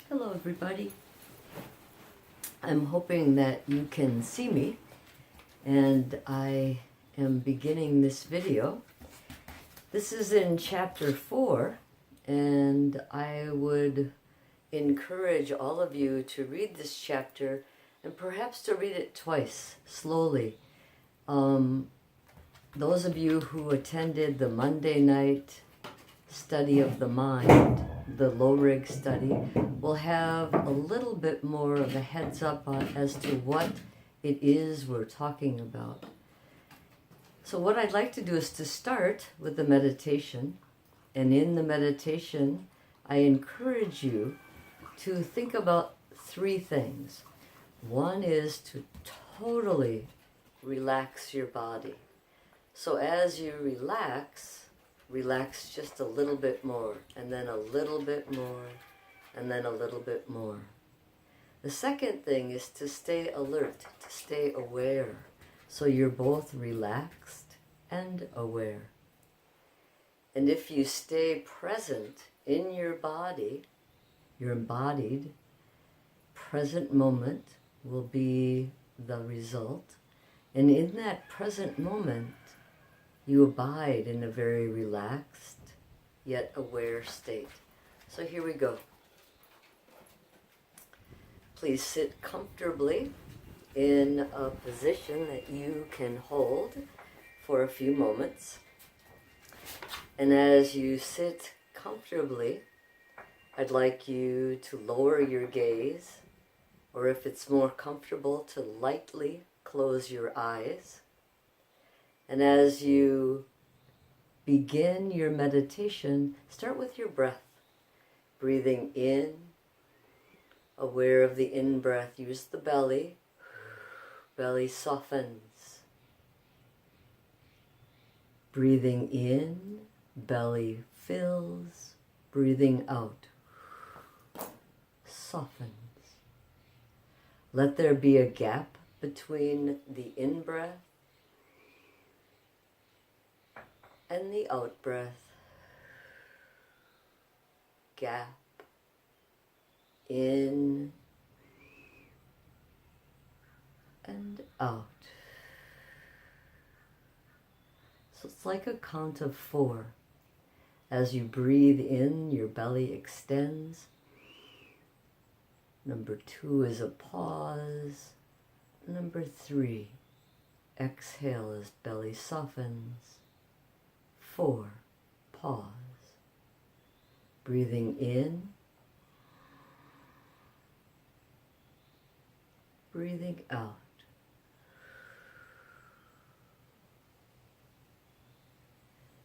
Hello everybody. I'm hoping that you can see me, and I am beginning this video. This is in chapter 4, and I would encourage all of you to read this chapter and perhaps to read it twice, slowly. Those of you who attended the Monday night study of the mind, the low rig study, will have a little bit more of a heads up as to what it is we're talking about. So what I'd like to do is to start with the meditation, and in the meditation I encourage you to think about 3 things. One is to totally relax your body. So as you relax just a little bit more, and then a little bit more, and then a little bit more. The second thing is to stay alert, to stay aware, so you're both relaxed and aware. And if you stay present in your body, your embodied present moment will be the result. And in that present moment, you abide in a very relaxed yet aware state. So here we go. Please sit comfortably in a position that you can hold for a few moments. And as you sit comfortably, I'd like you to lower your gaze, or if it's more comfortable, to lightly close your eyes. And as you begin your meditation, start with your breath. Breathing in, aware of the in-breath. Use the belly. Belly softens. Breathing in, belly fills. Breathing out, softens. Let there be a gap between the in-breath and the out-breath. Gap. In and out. So it's like a count of 4. As you breathe in, your belly extends. Number 2 is a pause. Number 3, exhale as belly softens. 4, pause. Breathing in. Breathing out.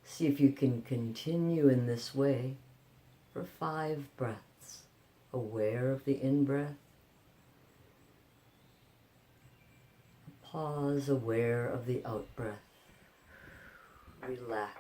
See if you can continue in this way for 5 breaths. Aware of the in-breath. Pause, aware of the out-breath. Relaxed.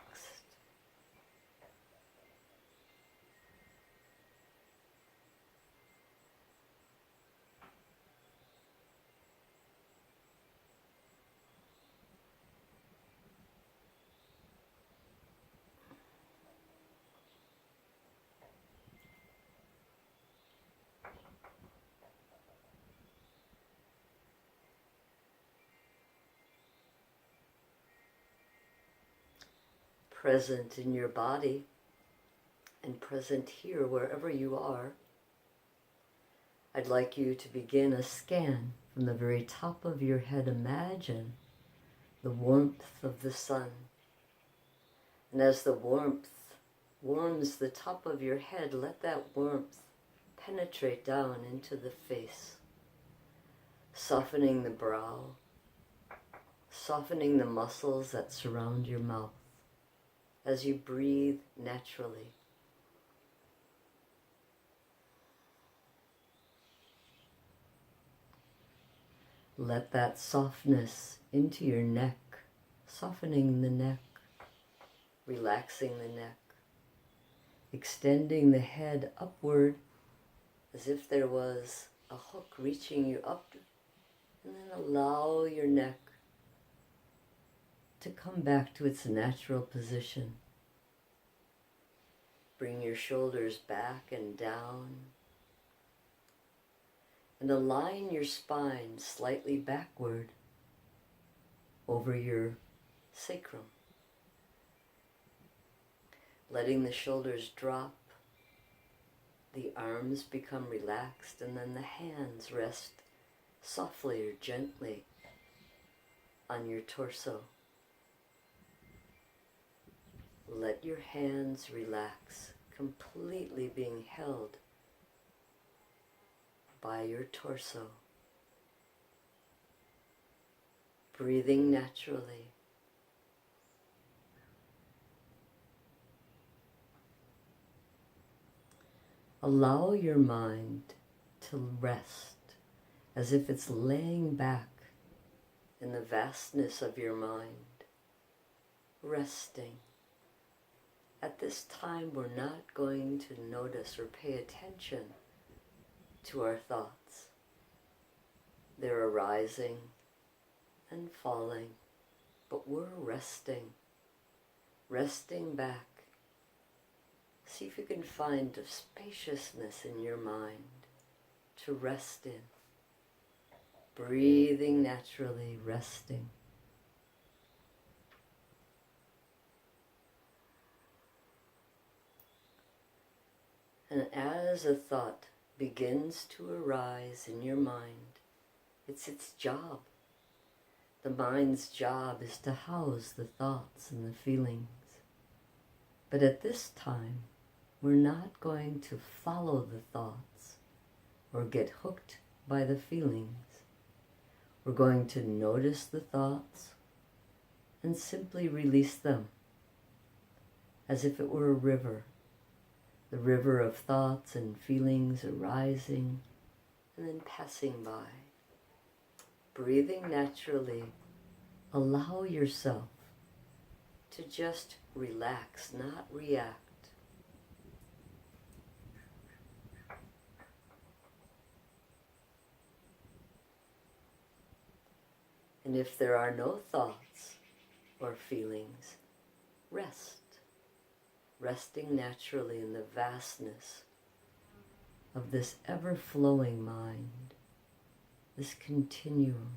Present in your body and present here wherever you are, I'd like you to begin a scan from the very top of your head. Imagine the warmth of the sun. And as the warmth warms the top of your head, let that warmth penetrate down into the face, softening the brow, softening the muscles that surround your mouth. As you breathe naturally. Let that softness into your neck, softening the neck, relaxing the neck, extending the head upward as if there was a hook reaching you up, and then allow your neck to come back to its natural position. Bring your shoulders back and down. and align your spine slightly backward over your sacrum. Letting the shoulders drop, the arms become relaxed, and then the hands rest softly or gently on your torso. Let your hands relax, completely being held by your torso. Breathing naturally. Allow your mind to rest as if it's laying back in the vastness of your mind, resting. At this time, we're not going to notice or pay attention to our thoughts. They're arising and falling, but we're resting back. See if you can find a spaciousness in your mind to rest in. Breathing naturally, resting. And as a thought begins to arise in your mind, it's its job. The mind's job is to house the thoughts and the feelings. But at this time, we're not going to follow the thoughts or get hooked by the feelings. We're going to notice the thoughts and simply release them as if it were a river. The river of thoughts and feelings arising and then passing by. Breathing naturally, allow yourself to just relax, not react. And if there are no thoughts or feelings, rest. Resting naturally in the vastness of this ever-flowing mind, this continuum.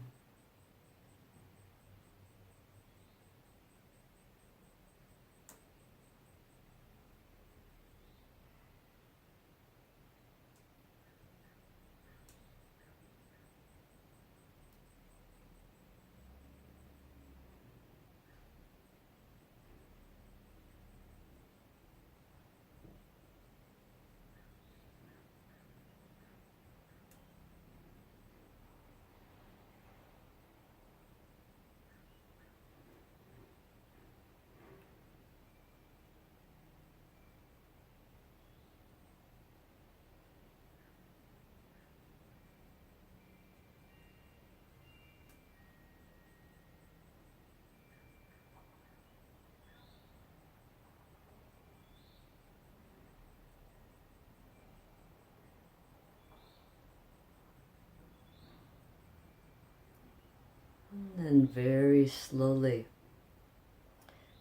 And then very slowly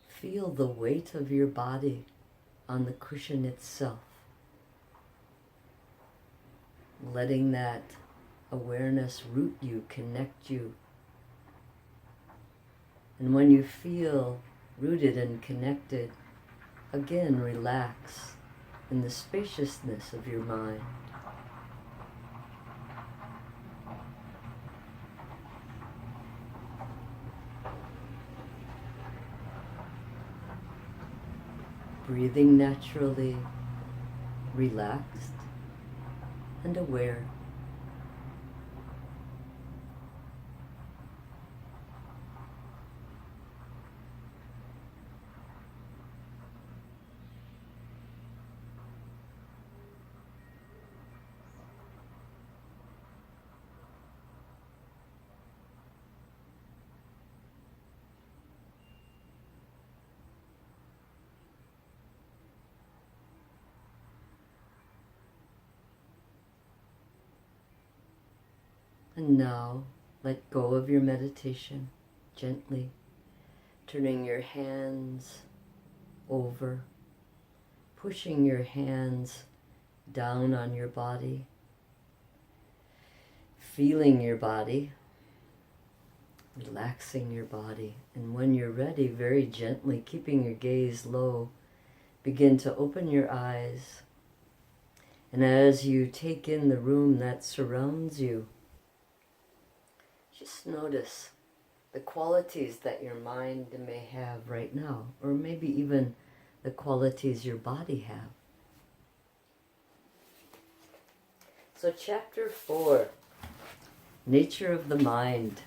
feel the weight of your body on the cushion itself. Letting that awareness root you, connect you. And when you feel rooted and connected, again relax in the spaciousness of your mind. Breathing naturally, relaxed and aware. And now, let go of your meditation gently, turning your hands over, pushing your hands down on your body, feeling your body, relaxing your body. And when you're ready, very gently, keeping your gaze low, begin to open your eyes. And as you take in the room that surrounds you, just notice the qualities that your mind may have right now, or maybe even the qualities your body have. So chapter 4, Nature of the Mind.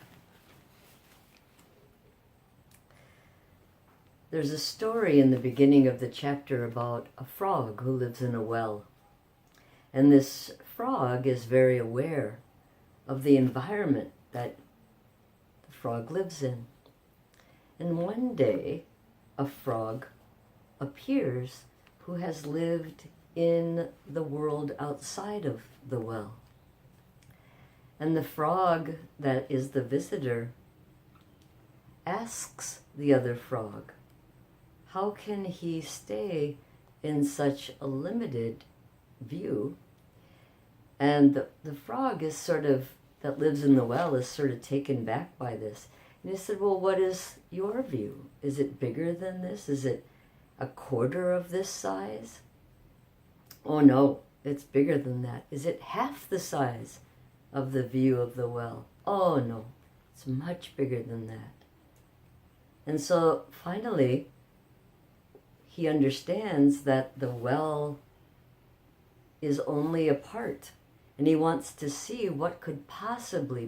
There's a story in the beginning of the chapter about a frog who lives in a well. And this frog is very aware of the environment that the frog lives in. And one day, a frog appears who has lived in the world outside of the well. And the frog that is the visitor asks the other frog, how can he stay in such a limited view? And the frog is that lives in the well is sort of taken back by this. And he said, well, what is your view? Is it bigger than this? Is it a quarter of this size? Oh no, it's bigger than that. Is it half the size of the view of the well? Oh no, it's much bigger than that. And so finally, he understands that the well is only a part, and he wants to see what could possibly